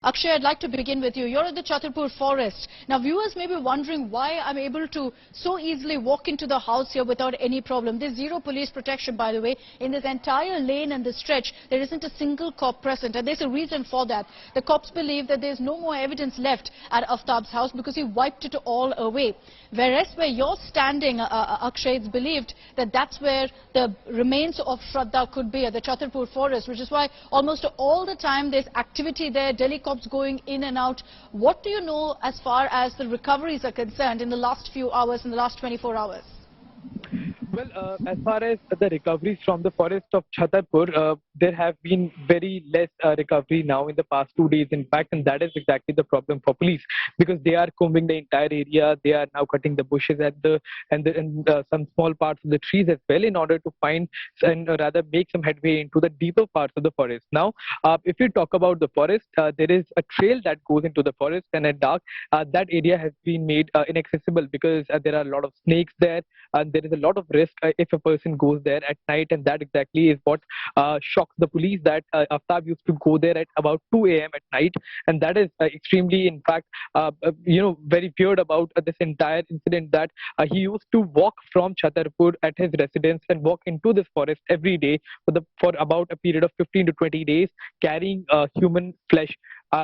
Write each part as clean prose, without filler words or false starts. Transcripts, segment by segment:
Akshay, I'd like to begin with you. You're at the Chhatarpur forest. Now, viewers may be wondering why I'm able to so easily walk into the house here without any problem. There's zero police protection, by the way. In this entire lane and the stretch, there isn't a single cop present. And there's a reason for that. The cops believe that there's no more evidence left at Aaftab's house because he wiped it all away. Whereas where you're standing, Akshay, it's believed that that's where the remains of Shraddha could be, at the Chhatarpur forest, which is why almost all the time there's activity there, Delhi cops going in and out. What do you know as far as the recoveries are concerned in the last few hours, in the last 24 hours? Well, as far as the recoveries from the forest of Chhatarpur, there have been very less recovery now in the past 2 days, in fact, and that is exactly the problem for police, because they are combing the entire area. They are now cutting the bushes at and some small parts of the trees as well, in order to find and rather make some headway into the deeper parts of the forest. Now, if we talk about the forest, there is a trail that goes into the forest, and at dark, that area has been made inaccessible because there are a lot of snakes there, and there is a lot of risk if a person goes there at night, and that exactly is what shocks the police, that Aaftab used to go there at about 2 a.m. at night, and that is extremely, in fact, very feared about this entire incident, that he used to walk from Chhatarpur at his residence and walk into this forest every day for about a period of 15 to 20 days, carrying human flesh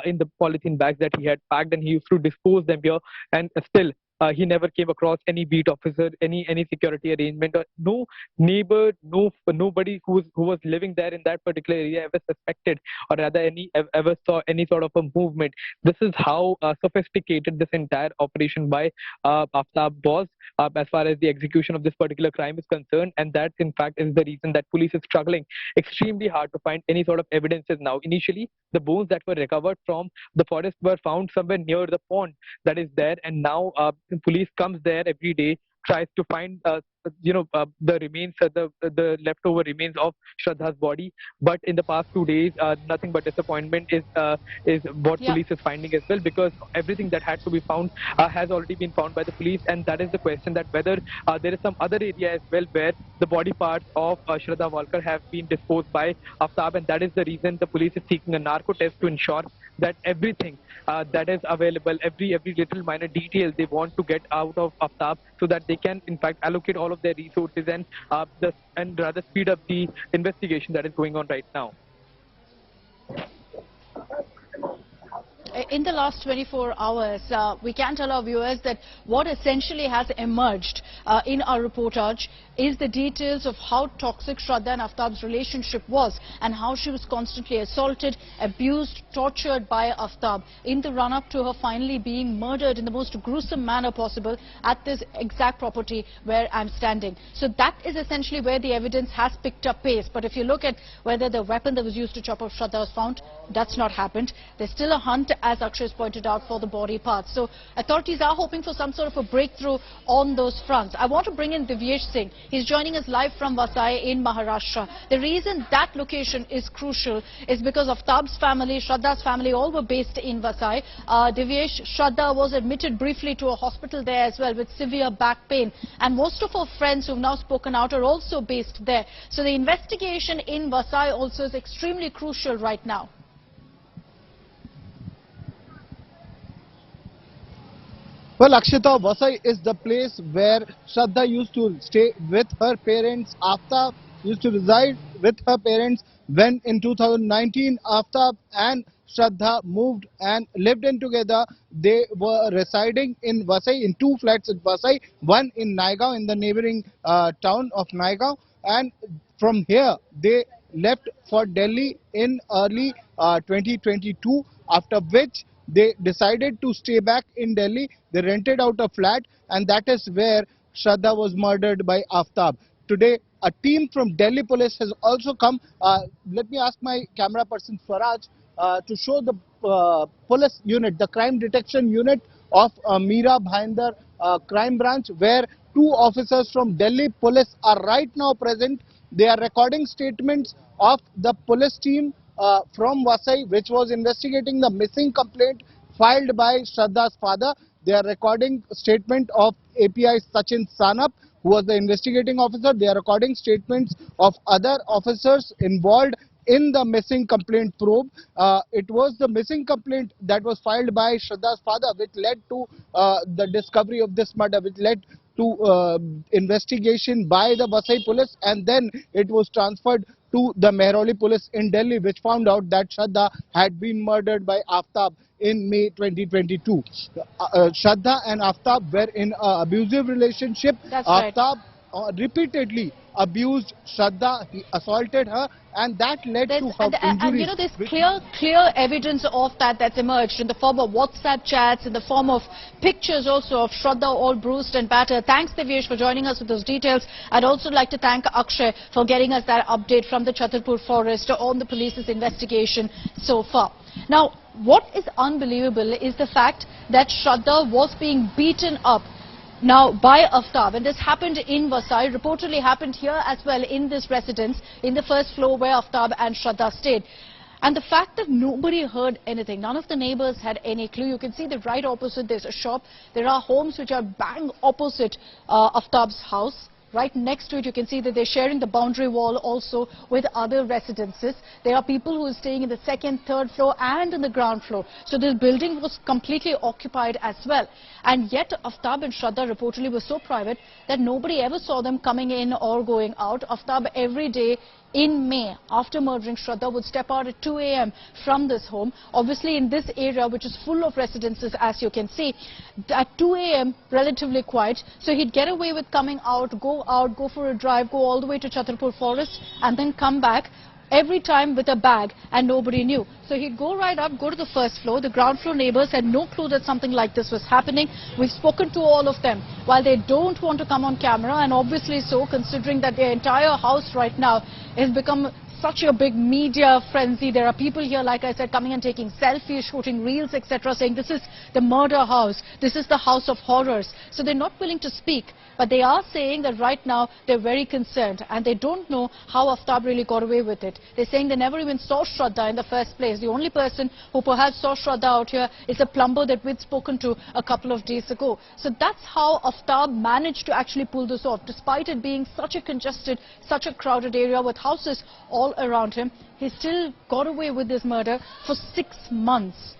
in the polythene bags that he had packed, and he used to dispose them here, and still he never came across any beat officer, any security arrangement, or no neighbor, nobody who was living there in that particular area ever suspected, or rather ever saw any sort of a movement. This is how sophisticated this entire operation by Aaftab was, as far as the execution of this particular crime is concerned, and that in fact is the reason that police is struggling extremely hard to find any sort of evidences now. Initially, the bones that were recovered from the forest were found somewhere near the pond that is there, and now police comes there every day, tries to find the remains, the leftover remains of Shraddha's body. But in the past 2 days, nothing but disappointment is what police is finding as well, because everything that had to be found has already been found by the police, and that is the question, that whether there is some other area as well where the body parts of Shraddha Walkar have been disposed by Aaftab, and that is the reason the police is seeking a narco test to ensure that everything that is available, every little minor detail they want to get out of Aaftab, so that they can in fact allocate all of their resources and rather speed up the investigation that is going on right now. In the last 24 hours, we can tell our viewers that what essentially has emerged in our reportage is the details of how toxic Shraddha and Aaftab's relationship was, and how she was constantly assaulted, abused, tortured by Aaftab in the run-up to her finally being murdered in the most gruesome manner possible at this exact property where I'm standing. So that is essentially where the evidence has picked up pace. But if you look at whether the weapon that was used to chop off Shraddha was found, that's not happened. There's still a hunt, as Akshay has pointed out, for the body parts. So authorities are hoping for some sort of a breakthrough on those fronts. I want to bring in Divyesh Singh. He's joining us live from Vasai in Maharashtra. The reason that location is crucial is because Aaftab's family, Shraddha's family, all were based in Vasai. Divyesh, Shraddha was admitted briefly to a hospital there as well with severe back pain. And most of her friends who've now spoken out are also based there. So the investigation in Vasai also is extremely crucial right now. Well, Akshita, Vasai is the place where Shraddha used to stay with her parents. Aaftab used to reside with her parents when in 2019 Aaftab and Shraddha moved and lived in together. They were residing in Vasai in 2 flats in Vasai, one in Naigaon, in the neighboring town of Naigaon, and from here they left for Delhi in early 2022, after which they decided to stay back in Delhi. They rented out a flat, and that is where Shraddha was murdered by Aaftab. Today, a team from Delhi police has also come. Let me ask my camera person Faraj to show the police unit, the crime detection unit of Meera Bhayandar crime branch, where 2 officers from Delhi police are right now present. They are recording statements of the police team from Vasai, which was investigating the missing complaint filed by Shraddha's father. They are recording statement of API Sachin Sanap, who was the investigating officer. They are recording statements of other officers involved in the missing complaint probe. It was the missing complaint that was filed by Shraddha's father which led to the discovery of this murder, which led to investigation by the Vasai police, and then it was transferred to the Mehrauli police in Delhi, which found out that Shraddha had been murdered by Aaftab in May 2022. Shraddha and Aaftab were in an abusive relationship. That's Aaftab repeatedly abused Shraddha, he assaulted her, and that led to her injuries. And you know, there's clear evidence of that's emerged in the form of WhatsApp chats, in the form of pictures also of Shraddha all bruised and battered. Thanks, Divyesh, for joining us with those details. I'd also like to thank Akshay for getting us that update from the Chhatarpur forest on the police's investigation so far. Now, what is unbelievable is the fact that Shraddha was being beaten up now by Aaftab, and this happened in Vasai, reportedly happened here as well in this residence, in the first floor where Aaftab and Shraddha stayed. And the fact that nobody heard anything, none of the neighbors had any clue. You can see that right opposite there's a shop, there are homes which are bang opposite Aaftab's house. Right next to it, you can see that they're sharing the boundary wall also with other residences. There are people who are staying in the second, third floor and in the ground floor. So this building was completely occupied as well. And yet Aaftab and Shraddha reportedly were so private that nobody ever saw them coming in or going out. Aaftab every day in May, after murdering Shraddha, would step out at 2 a.m. from this home. Obviously in this area, which is full of residences, as you can see, at 2 a.m. relatively quiet. So he'd get away with coming out, go for a drive, go all the way to Chhatarpur forest and then come back. Every time with a bag, and nobody knew. So he'd go right up, go to the first floor. The ground floor neighbors had no clue that something like this was happening. We've spoken to all of them. While they don't want to come on camera, and obviously so, considering that their entire house right now has become such a big media frenzy. There are people here, like I said, coming and taking selfies, shooting reels, etc., saying this is the murder house, this is the house of horrors. So they're not willing to speak, but they are saying that right now they're very concerned and they don't know how Aaftab really got away with it. They're saying they never even saw Shraddha in the first place. The only person who perhaps saw Shraddha out here is a plumber that we'd spoken to a couple of days ago. So that's how Aaftab managed to actually pull this off, despite it being such a congested, such a crowded area with houses all around him. He still got away with this murder for 6 months.